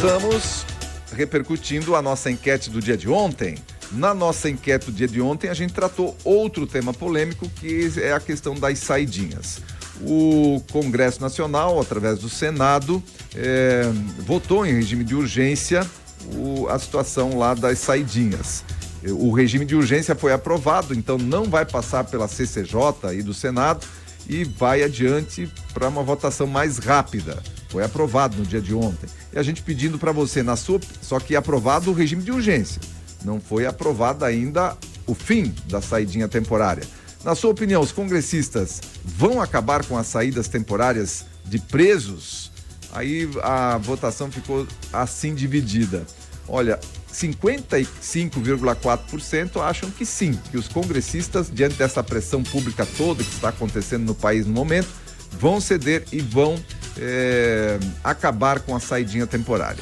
Voltamos repercutindo a nossa enquete do dia de ontem. Na nossa enquete do dia de ontem, a gente tratou outro tema polêmico, que é a questão das saidinhas. O Congresso Nacional, através do Senado, votou em regime de urgência a situação lá das saidinhas. O regime de urgência foi aprovado, então não vai passar pela CCJ e do Senado e vai adiante para uma votação mais rápida. Foi aprovado no dia de ontem. E a gente pedindo para você, só que aprovado o regime de urgência. Não foi aprovado ainda o fim da saidinha temporária. Na sua opinião, os congressistas vão acabar com as saídas temporárias de presos? Aí a votação ficou assim dividida. Olha, 55,4% acham que sim, que os congressistas, diante dessa pressão pública toda que está acontecendo no país no momento, vão ceder e vão acabar com a saidinha temporária.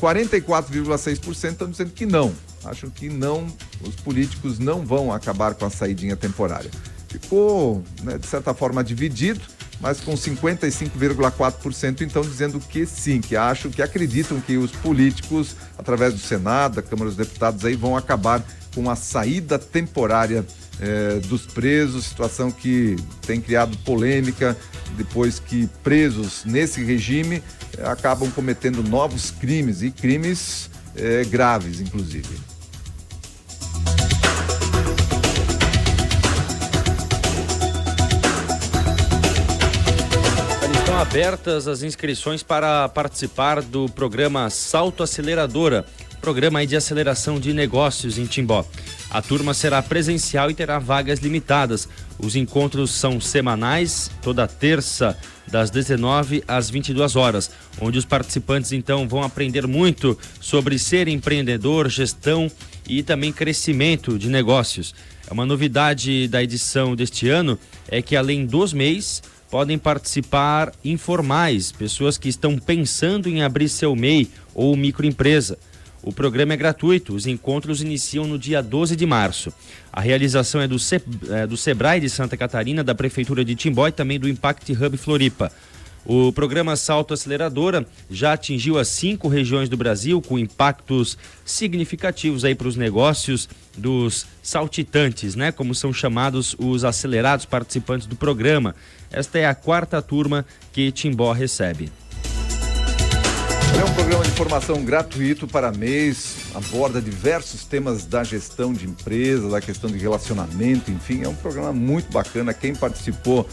44,6% estão dizendo que não. Acham que não, os políticos não vão acabar com a saidinha temporária. Ficou, de certa forma, dividido, mas com 55,4% então dizendo que sim, que acham, que acreditam que os políticos, através do Senado, da Câmara dos Deputados, aí vão acabar com a saída temporária dos presos, situação que tem criado polêmica, depois que presos nesse regime acabam cometendo novos crimes, e crimes graves, inclusive. Estão abertas as inscrições para participar do programa Salto Aceleradora, programa aí de aceleração de negócios em Timbó. A turma será presencial e terá vagas limitadas. Os encontros são semanais, toda terça, das 19 às 22 horas, onde os participantes então vão aprender muito sobre ser empreendedor, gestão e também crescimento de negócios. Uma novidade da edição deste ano é que, além dos MEIs, podem participar informais, pessoas que estão pensando em abrir seu MEI ou microempresa. O programa é gratuito, os encontros iniciam no dia 12 de março. A realização é do Sebrae de Santa Catarina, da Prefeitura de Timbó e também do Impact Hub Floripa. O programa Salto Aceleradora já atingiu as 5 regiões do Brasil, com impactos significativos aí para os negócios dos saltitantes, como são chamados os acelerados participantes do programa. Esta é a 4ª turma que Timbó recebe. É um programa de formação gratuito para MEIs, aborda diversos temas da gestão de empresas, da questão de relacionamento, enfim, é um programa muito bacana. Quem participou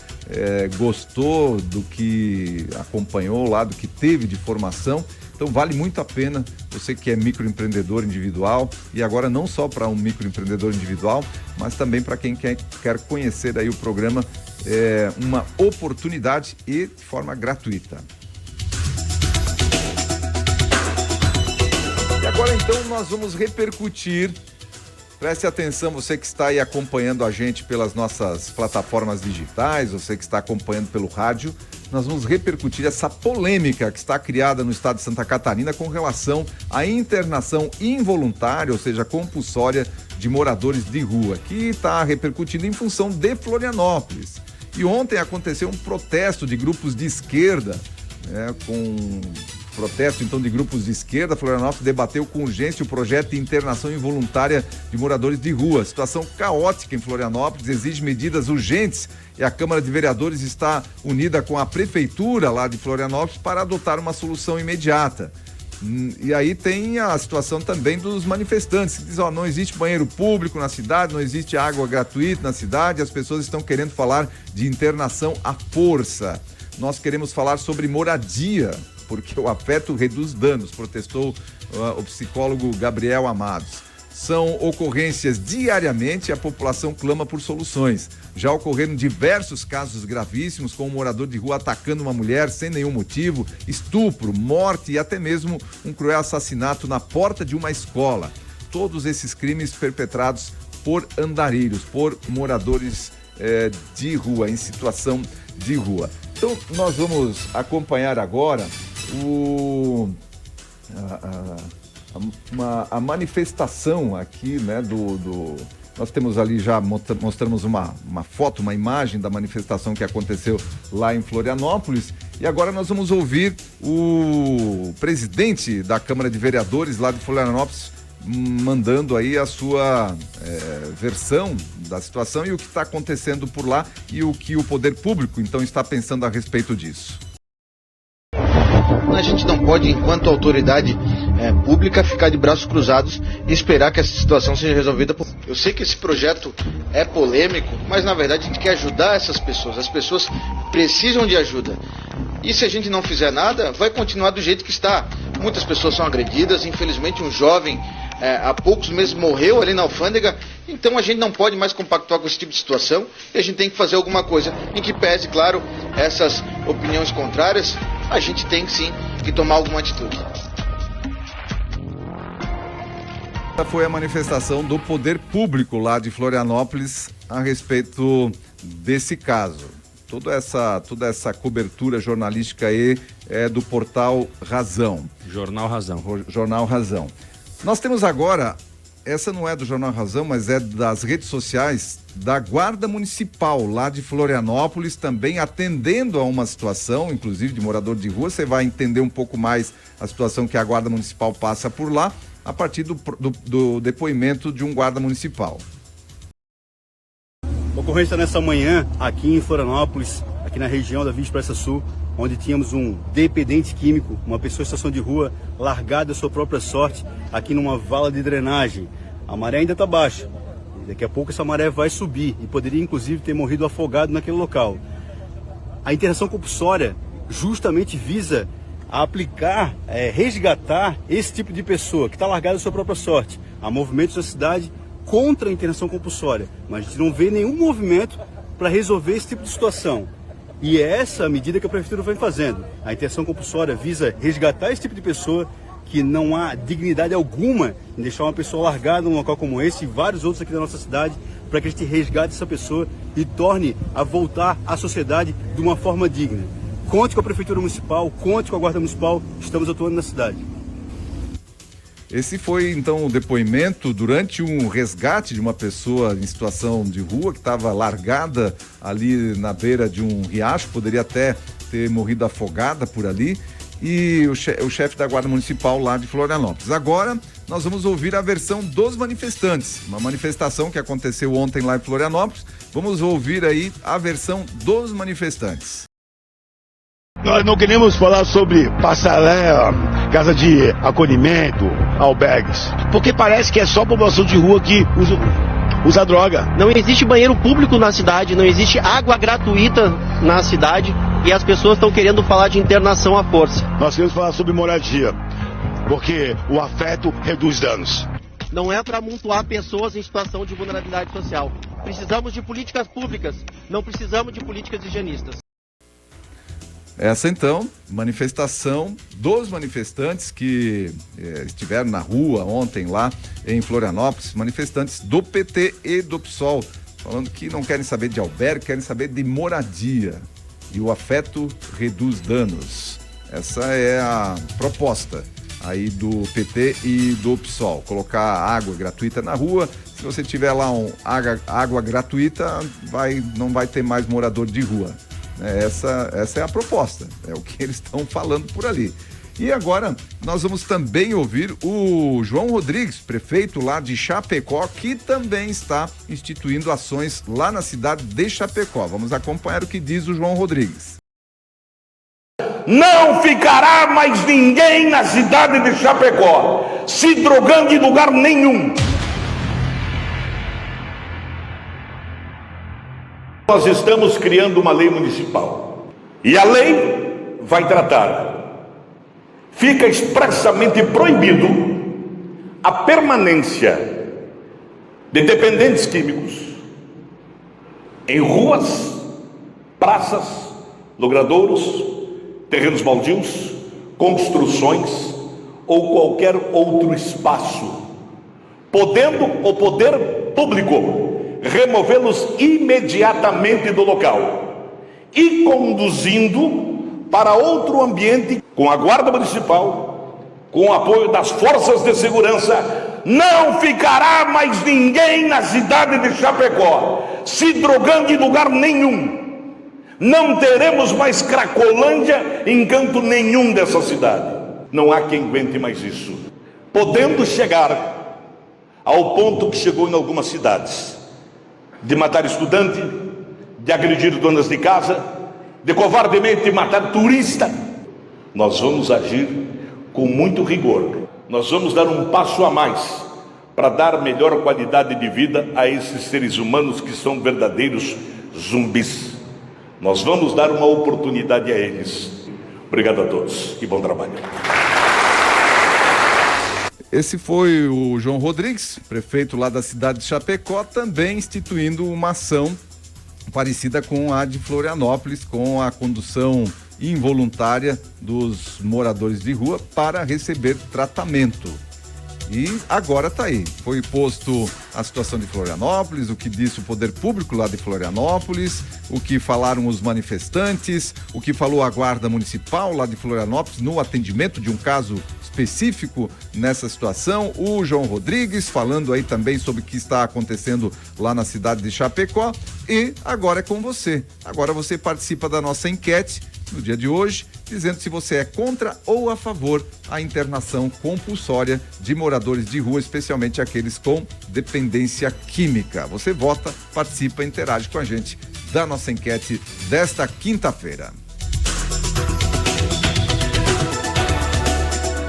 gostou do que acompanhou lá, do que teve de formação, então vale muito a pena você que é microempreendedor individual, e agora não só para um microempreendedor individual, mas também para quem quer conhecer aí o programa, uma oportunidade e de forma gratuita. Agora então nós vamos repercutir, preste atenção, você que está aí acompanhando a gente pelas nossas plataformas digitais, você que está acompanhando pelo rádio, nós vamos repercutir essa polêmica que está criada no estado de Santa Catarina com relação à internação involuntária, ou seja, compulsória, de moradores de rua, que está repercutindo em função de Florianópolis. E ontem aconteceu um protesto de grupos de esquerda, protesto então de grupos de esquerda. Florianópolis debateu com urgência o projeto de internação involuntária de moradores de rua. Situação caótica em Florianópolis exige medidas urgentes e a Câmara de Vereadores está unida com a Prefeitura lá de Florianópolis para adotar uma solução imediata. E aí tem a situação também dos manifestantes que dizem, não existe banheiro público na cidade, não existe água gratuita na cidade, as pessoas estão querendo falar de internação à força. Nós queremos falar sobre moradia, porque o afeto reduz danos, protestou o psicólogo Gabriel Amados. São ocorrências diariamente e a população clama por soluções. Já ocorreram diversos casos gravíssimos, com um morador de rua atacando uma mulher sem nenhum motivo, estupro, morte e até mesmo um cruel assassinato na porta de uma escola. Todos esses crimes perpetrados por andarilhos, por moradores de rua, em situação de rua. Então, nós vamos acompanhar agora a manifestação aqui, nós temos ali já, mostramos uma foto, uma imagem da manifestação que aconteceu lá em Florianópolis, E agora nós vamos ouvir o presidente da Câmara de Vereadores lá de Florianópolis, mandando aí a sua versão da situação e o que está acontecendo por lá e o que o poder público então está pensando a respeito disso. A gente não pode, enquanto autoridade pública, ficar de braços cruzados e esperar que essa situação seja resolvida. Eu sei que esse projeto é polêmico, mas na verdade a gente quer ajudar essas pessoas. As pessoas precisam de ajuda. E se a gente não fizer nada, vai continuar do jeito que está. Muitas pessoas são agredidas, infelizmente um jovem há poucos meses morreu ali na alfândega. Então a gente não pode mais compactuar com esse tipo de situação e a gente tem que fazer alguma coisa em que pese, claro, essas opiniões contrárias. A gente tem sim que tomar alguma atitude. Essa foi a manifestação do poder público lá de Florianópolis a respeito desse caso. Toda essa cobertura jornalística aí é do portal Razão. Jornal Razão. Jornal Razão. Nós temos agora, essa não é do Jornal Razão, mas é das redes sociais da Guarda Municipal lá de Florianópolis, também atendendo a uma situação, inclusive de morador de rua. Você vai entender um pouco mais a situação que a Guarda Municipal passa por lá, a partir do depoimento de um guarda municipal. Ocorrência nessa manhã aqui em Florianópolis, aqui na região da Via Expressa Sul, onde tínhamos um dependente químico, uma pessoa em situação de rua, largada à sua própria sorte, aqui numa vala de drenagem. A maré ainda está baixa, daqui a pouco essa maré vai subir e poderia inclusive ter morrido afogado naquele local. A internação compulsória justamente visa aplicar, resgatar esse tipo de pessoa que está largada à sua própria sorte. Há movimentos na cidade contra a internação compulsória, mas a gente não vê nenhum movimento para resolver esse tipo de situação. E é essa a medida que a Prefeitura vem fazendo. A internação compulsória visa resgatar esse tipo de pessoa que não há dignidade alguma em deixar uma pessoa largada num local como esse e vários outros aqui da nossa cidade, para que a gente resgate essa pessoa e torne a voltar à sociedade de uma forma digna. Conte com a Prefeitura Municipal, conte com a Guarda Municipal, estamos atuando na cidade. Esse foi então o depoimento durante um resgate de uma pessoa em situação de rua que estava largada ali na beira de um riacho, poderia até ter morrido afogada por ali, e o chefe da Guarda Municipal lá de Florianópolis. Agora nós vamos ouvir a versão dos manifestantes, uma manifestação que aconteceu ontem lá em Florianópolis. Vamos ouvir aí a versão dos manifestantes. Nós não queremos falar sobre passarela, casa de acolhimento, albergues, porque parece que é só a população de rua que usa droga. Não existe banheiro público na cidade, não existe água gratuita na cidade e as pessoas estão querendo falar de internação à força. Nós queremos falar sobre moradia, porque o afeto reduz danos. Não é para amontoar pessoas em situação de vulnerabilidade social. Precisamos de políticas públicas, não precisamos de políticas higienistas. Essa então, manifestação dos manifestantes que estiveram na rua ontem lá em Florianópolis, manifestantes do PT e do PSOL, falando que não querem saber de albergue, querem saber de moradia. E o afeto reduz danos. Essa é a proposta aí do PT e do PSOL, colocar água gratuita na rua. Se você tiver lá água gratuita, não vai ter mais morador de rua. Essa é a proposta, é o que eles estão falando por ali. E agora nós vamos também ouvir o João Rodrigues, prefeito lá de Chapecó, que também está instituindo ações lá na cidade de Chapecó. Vamos acompanhar o que diz o João Rodrigues. Não ficará mais ninguém na cidade de Chapecó se drogando em lugar nenhum. Nós estamos criando uma lei municipal e a lei vai tratar. Fica expressamente proibido a permanência de dependentes químicos em ruas, praças, logradouros, terrenos baldios, construções ou qualquer outro espaço, podendo o poder público removê-los imediatamente do local e conduzindo para outro ambiente com a Guarda Municipal, com o apoio das forças de segurança. Não ficará mais ninguém na cidade de Chapecó se drogando em lugar nenhum. Não teremos mais Cracolândia em canto nenhum dessa cidade. Não há quem aguente mais isso. Podendo chegar ao ponto que chegou em algumas cidades, de matar estudante, de agredir donas de casa, de covardemente matar turista, nós vamos agir com muito rigor. Nós vamos dar um passo a mais para dar melhor qualidade de vida a esses seres humanos que são verdadeiros zumbis. Nós vamos dar uma oportunidade a eles. Obrigado a todos e bom trabalho. Esse foi o João Rodrigues, prefeito lá da cidade de Chapecó, também instituindo uma ação parecida com a de Florianópolis, com a condução involuntária dos moradores de rua para receber tratamento. E agora está aí, foi posto a situação de Florianópolis, o que disse o poder público lá de Florianópolis, o que falaram os manifestantes, o que falou a guarda municipal lá de Florianópolis no atendimento de um caso específico nessa situação, o João Rodrigues falando aí também sobre o que está acontecendo lá na cidade de Chapecó. E agora é com você, agora você participa da nossa enquete no dia de hoje, dizendo se você é contra ou a favor a internação compulsória de moradores de rua, especialmente aqueles com dependência química. Você vota, participa, interage com a gente da nossa enquete desta quinta-feira.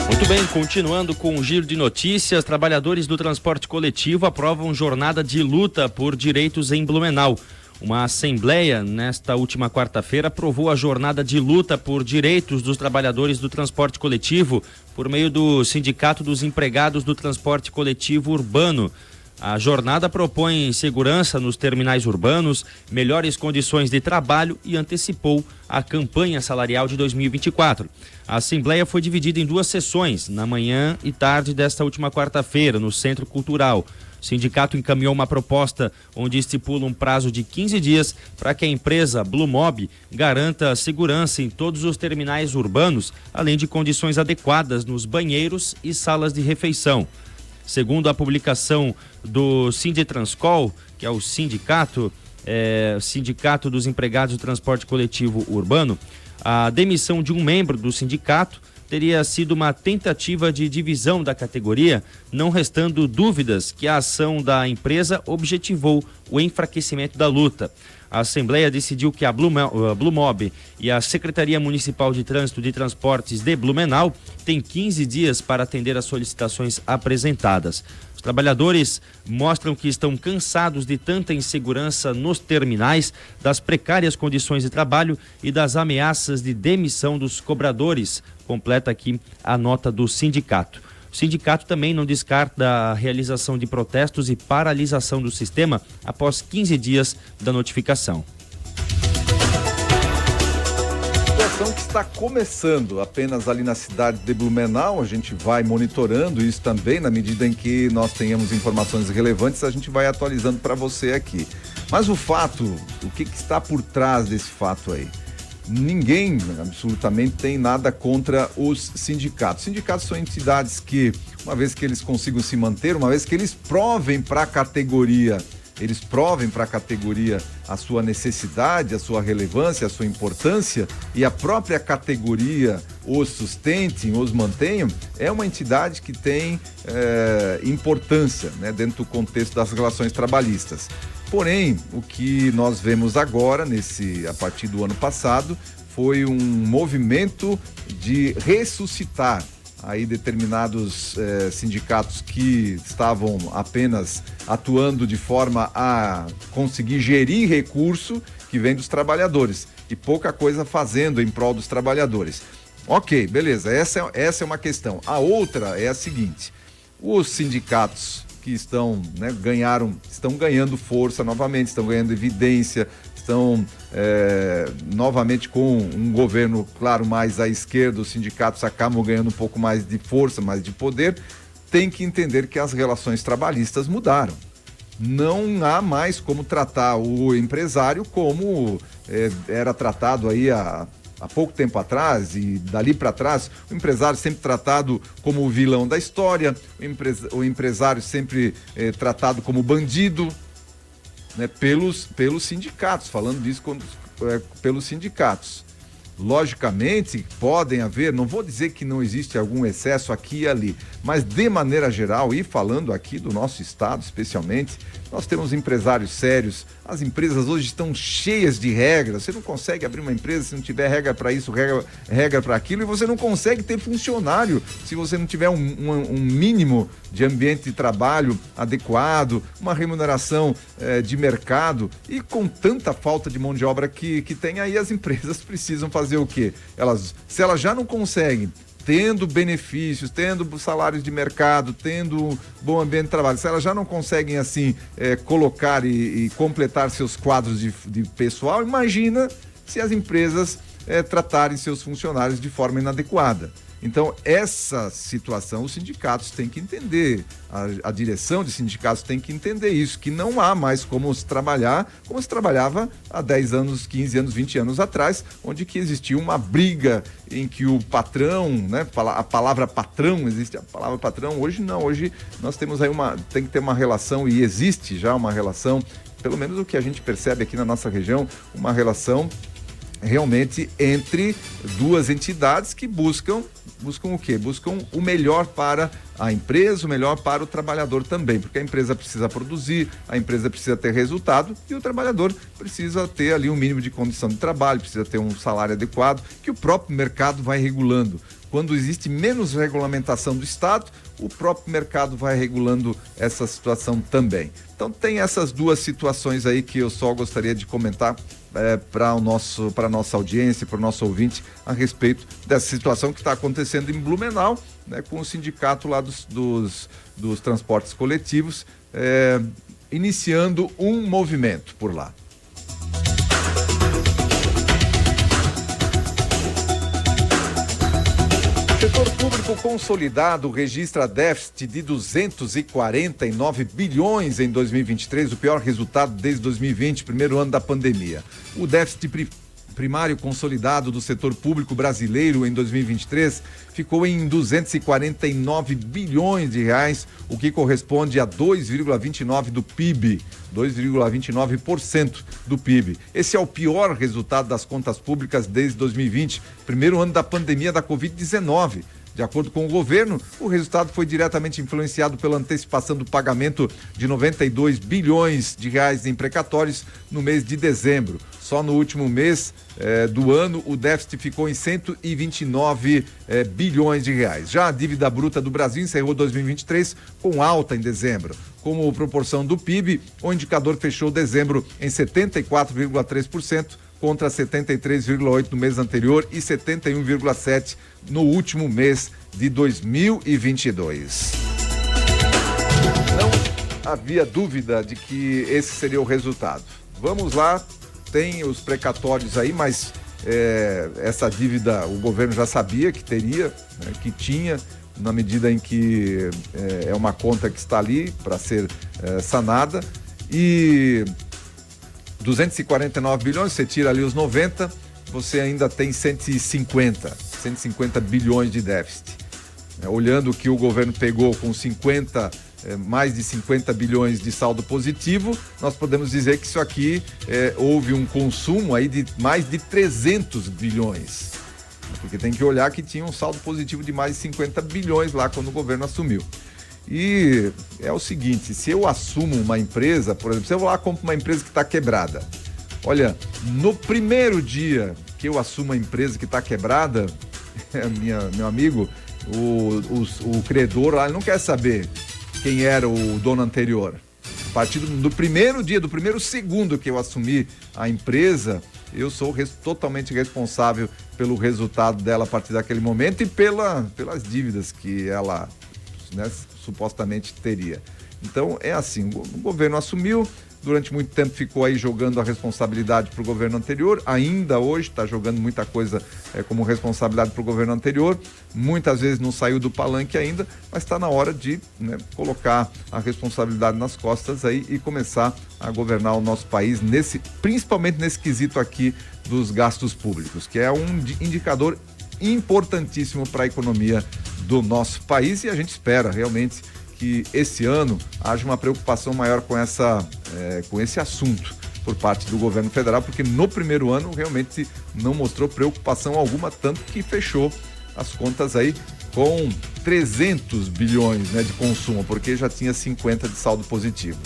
Muito bem, continuando com o giro de notícias, trabalhadores do transporte coletivo aprovam jornada de luta por direitos em Blumenau. Uma assembleia, nesta última quarta-feira, aprovou a jornada de luta por direitos dos trabalhadores do transporte coletivo por meio do Sindicato dos Empregados do Transporte Coletivo Urbano. A jornada propõe segurança nos terminais urbanos, melhores condições de trabalho e antecipou a campanha salarial de 2024. A assembleia foi dividida em duas sessões, na manhã e tarde desta última quarta-feira, no Centro Cultural. O sindicato encaminhou uma proposta onde estipula um prazo de 15 dias para que a empresa Blumob garanta segurança em todos os terminais urbanos, além de condições adequadas nos banheiros e salas de refeição. Segundo a publicação do Sinditranscol, que é o sindicato dos empregados do transporte coletivo urbano, a demissão de um membro do sindicato teria sido uma tentativa de divisão da categoria, não restando dúvidas que a ação da empresa objetivou o enfraquecimento da luta. A Assembleia decidiu que a Blumob e a Secretaria Municipal de Trânsito de Transportes de Blumenau têm 15 dias para atender às solicitações apresentadas. Os trabalhadores mostram que estão cansados de tanta insegurança nos terminais, das precárias condições de trabalho e das ameaças de demissão dos cobradores. Completa aqui a nota do sindicato. O sindicato também não descarta a realização de protestos e paralisação do sistema após 15 dias da notificação. Situação que está começando apenas ali na cidade de Blumenau, a gente vai monitorando isso também, na medida em que nós tenhamos informações relevantes, a gente vai atualizando para você aqui. Mas o fato, o que está por trás desse fato aí? Ninguém absolutamente tem nada contra os sindicatos. Sindicatos são entidades que, uma vez que eles consigam se manter, uma vez que eles provem para a categoria, a sua necessidade, a sua relevância, a sua importância, e a própria categoria os sustentem, os mantenham, é uma entidade que tem importância, né, dentro do contexto das relações trabalhistas. Porém, o que nós vemos agora, a partir do ano passado, foi um movimento de ressuscitar aí determinados sindicatos que estavam apenas atuando de forma a conseguir gerir recurso que vem dos trabalhadores e pouca coisa fazendo em prol dos trabalhadores. Ok, beleza, essa é uma questão. A outra é a seguinte: os sindicatos que estão ganhando força novamente, estão ganhando evidência, estão novamente com um governo, claro, mais à esquerda, os sindicatos acabam ganhando um pouco mais de força, mais de poder, tem que entender que as relações trabalhistas mudaram. Não há mais como tratar o empresário como era tratado aí há pouco tempo atrás e dali para trás. O empresário sempre tratado como o vilão da história, o empresário sempre tratado como bandido, né, pelos sindicatos, falando disso pelos sindicatos. Logicamente, podem haver, não vou dizer que não existe algum excesso aqui e ali, mas de maneira geral, e falando aqui do nosso estado especialmente, nós temos empresários sérios, as empresas hoje estão cheias de regras, você não consegue abrir uma empresa se não tiver regra para isso, regra para aquilo, e você não consegue ter funcionário se você não tiver um mínimo de ambiente de trabalho adequado, uma remuneração de mercado, e com tanta falta de mão de obra que tem aí, as empresas precisam fazer o quê? Se elas já não conseguem, tendo benefícios, tendo salários de mercado, tendo bom ambiente de trabalho, se elas já não conseguem assim colocar e completar seus quadros de pessoal, imagina se as empresas tratarem seus funcionários de forma inadequada. Então, essa situação os sindicatos têm que entender, a direção de sindicatos tem que entender isso, que não há mais como se trabalhar como se trabalhava há 10 anos, 15 anos, 20 anos atrás, onde que existia uma briga em que o patrão, né, a palavra patrão, existe a palavra patrão, hoje não, hoje nós temos aí tem que ter uma relação, e existe já uma relação, pelo menos o que a gente percebe aqui na nossa região, uma relação realmente entre duas entidades que buscam o quê? Buscam o melhor para a empresa, o melhor para o trabalhador também, porque a empresa precisa produzir, a empresa precisa ter resultado e o trabalhador precisa ter ali um mínimo de condição de trabalho, precisa ter um salário adequado, que o próprio mercado vai regulando. Quando existe menos regulamentação do Estado, o próprio mercado vai regulando essa situação também. Então tem essas duas situações aí que eu só gostaria de comentar para a nossa audiência, para o nosso ouvinte, a respeito dessa situação que está acontecendo em Blumenau, né, com o sindicato lá dos transportes coletivos, iniciando um movimento por lá. O setor público consolidado registra déficit de 249 bilhões em 2023, o pior resultado desde 2020, primeiro ano da pandemia. O déficit primário consolidado do setor público brasileiro em 2023 ficou em 249 bilhões de reais, o que corresponde a 2,29% do PIB, 2,29% do PIB. Esse é o pior resultado das contas públicas desde 2020, primeiro ano da pandemia da Covid-19. De acordo com o governo, o resultado foi diretamente influenciado pela antecipação do pagamento de 92 bilhões de reais em precatórios no mês de dezembro. Só no último mês do ano, o déficit ficou em 129 bilhões de reais. Já a dívida bruta do Brasil encerrou 2023 com alta em dezembro. Como proporção do PIB, o indicador fechou dezembro em 74,3%, contra 73,8% no mês anterior e 71,7% no último mês de 2022. Não havia dúvida de que esse seria o resultado. Vamos lá, tem os precatórios aí, mas essa dívida o governo já sabia que teria, né, que tinha, na medida em que é uma conta que está ali para ser sanada, e 249 bilhões, você tira ali os 90, você ainda tem 150 bilhões de déficit. Olhando o que o governo pegou com mais de 50 bilhões de saldo positivo, nós podemos dizer que isso aqui houve um consumo aí de mais de 300 bilhões. Porque tem que olhar que tinha um saldo positivo de mais de 50 bilhões lá quando o governo assumiu. E é o seguinte, se eu assumo uma empresa, por exemplo, se eu vou lá e compro uma empresa que está quebrada, olha, no primeiro dia que eu assumo a empresa que está quebrada, meu amigo, o credor lá, ele não quer saber quem era o dono anterior. A partir do primeiro dia, do primeiro segundo que eu assumi a empresa, eu sou totalmente responsável pelo resultado dela a partir daquele momento e pelas dívidas que ela, né, supostamente teria. Então é assim, o governo assumiu, durante muito tempo ficou aí jogando a responsabilidade para o governo anterior, ainda hoje está jogando muita coisa como responsabilidade para o governo anterior, muitas vezes não saiu do palanque ainda, mas está na hora de, né, colocar a responsabilidade nas costas aí e começar a governar o nosso país, principalmente nesse quesito aqui dos gastos públicos, que é um indicador importantíssimo para a economia do nosso país, e a gente espera realmente que esse ano haja uma preocupação maior com esse assunto, por parte do governo federal, porque no primeiro ano realmente não mostrou preocupação alguma, tanto que fechou as contas aí com 300 bilhões, né, de consumo, porque já tinha 50 de saldo positivo.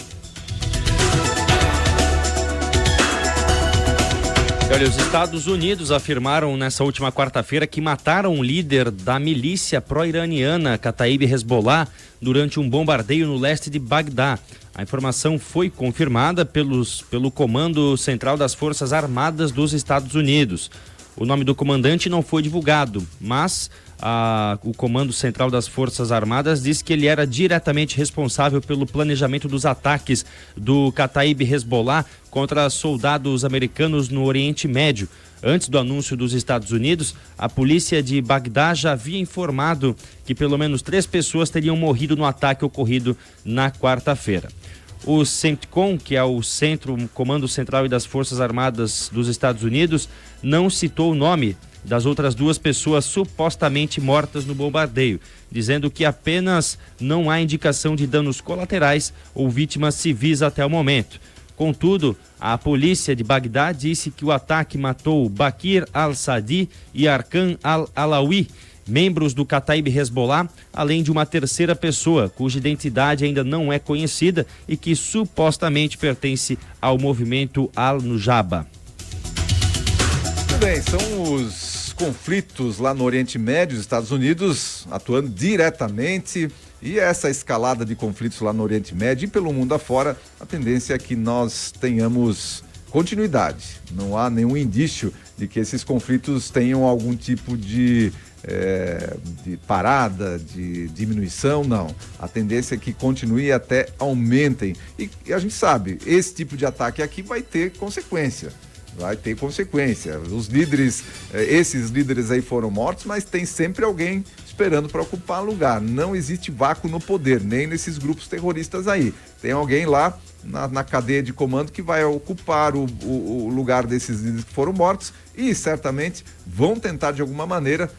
Olha, os Estados Unidos afirmaram nessa última quarta-feira que mataram o líder da milícia pró-iraniana Kataib Hezbollah durante um bombardeio no leste de Bagdá. A informação foi confirmada pelo Comando Central das Forças Armadas dos Estados Unidos. O nome do comandante não foi divulgado, mas o Comando Central das Forças Armadas disse que ele era diretamente responsável pelo planejamento dos ataques do Kataib Hezbollah contra soldados americanos no Oriente Médio. Antes do anúncio dos Estados Unidos, a polícia de Bagdá já havia informado que pelo menos 3 pessoas teriam morrido no ataque ocorrido na quarta-feira. O CENTCOM, que é o Comando Central das Forças Armadas dos Estados Unidos, não citou o nome das outras 2 pessoas supostamente mortas no bombardeio, dizendo que apenas não há indicação de danos colaterais ou vítimas civis até o momento. Contudo, a polícia de Bagdá disse que o ataque matou Bakir al-Sadi e Arkan al-Alawi, membros do Kataib Hezbollah, além de uma terceira pessoa, cuja identidade ainda não é conhecida e que supostamente pertence ao movimento Al-Nujaba. Muito bem, são os conflitos lá no Oriente Médio, os Estados Unidos atuando diretamente, e essa escalada de conflitos lá no Oriente Médio e pelo mundo afora, a tendência é que nós tenhamos continuidade. Não há nenhum indício de que esses conflitos tenham algum tipo de parada, de diminuição, não. A tendência é que continue e até aumentem. E a gente sabe, esse tipo de ataque aqui vai ter consequência. Vai ter consequência. Os líderes, esses líderes aí foram mortos, mas tem sempre alguém esperando para ocupar lugar. Não existe vácuo no poder, nem nesses grupos terroristas aí. Tem alguém lá na cadeia de comando que vai ocupar o lugar desses líderes que foram mortos e certamente vão tentar de alguma maneira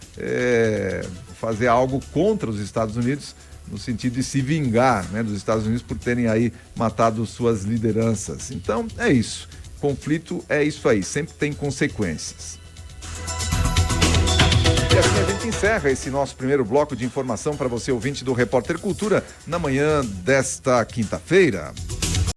fazer algo contra os Estados Unidos, no sentido de se vingar, né, dos Estados Unidos por terem aí matado suas lideranças. Então é isso. Conflito é isso aí, sempre tem consequências. E assim a gente encerra esse nosso primeiro bloco de informação para você, ouvinte do Repórter Cultura, na manhã desta quinta-feira.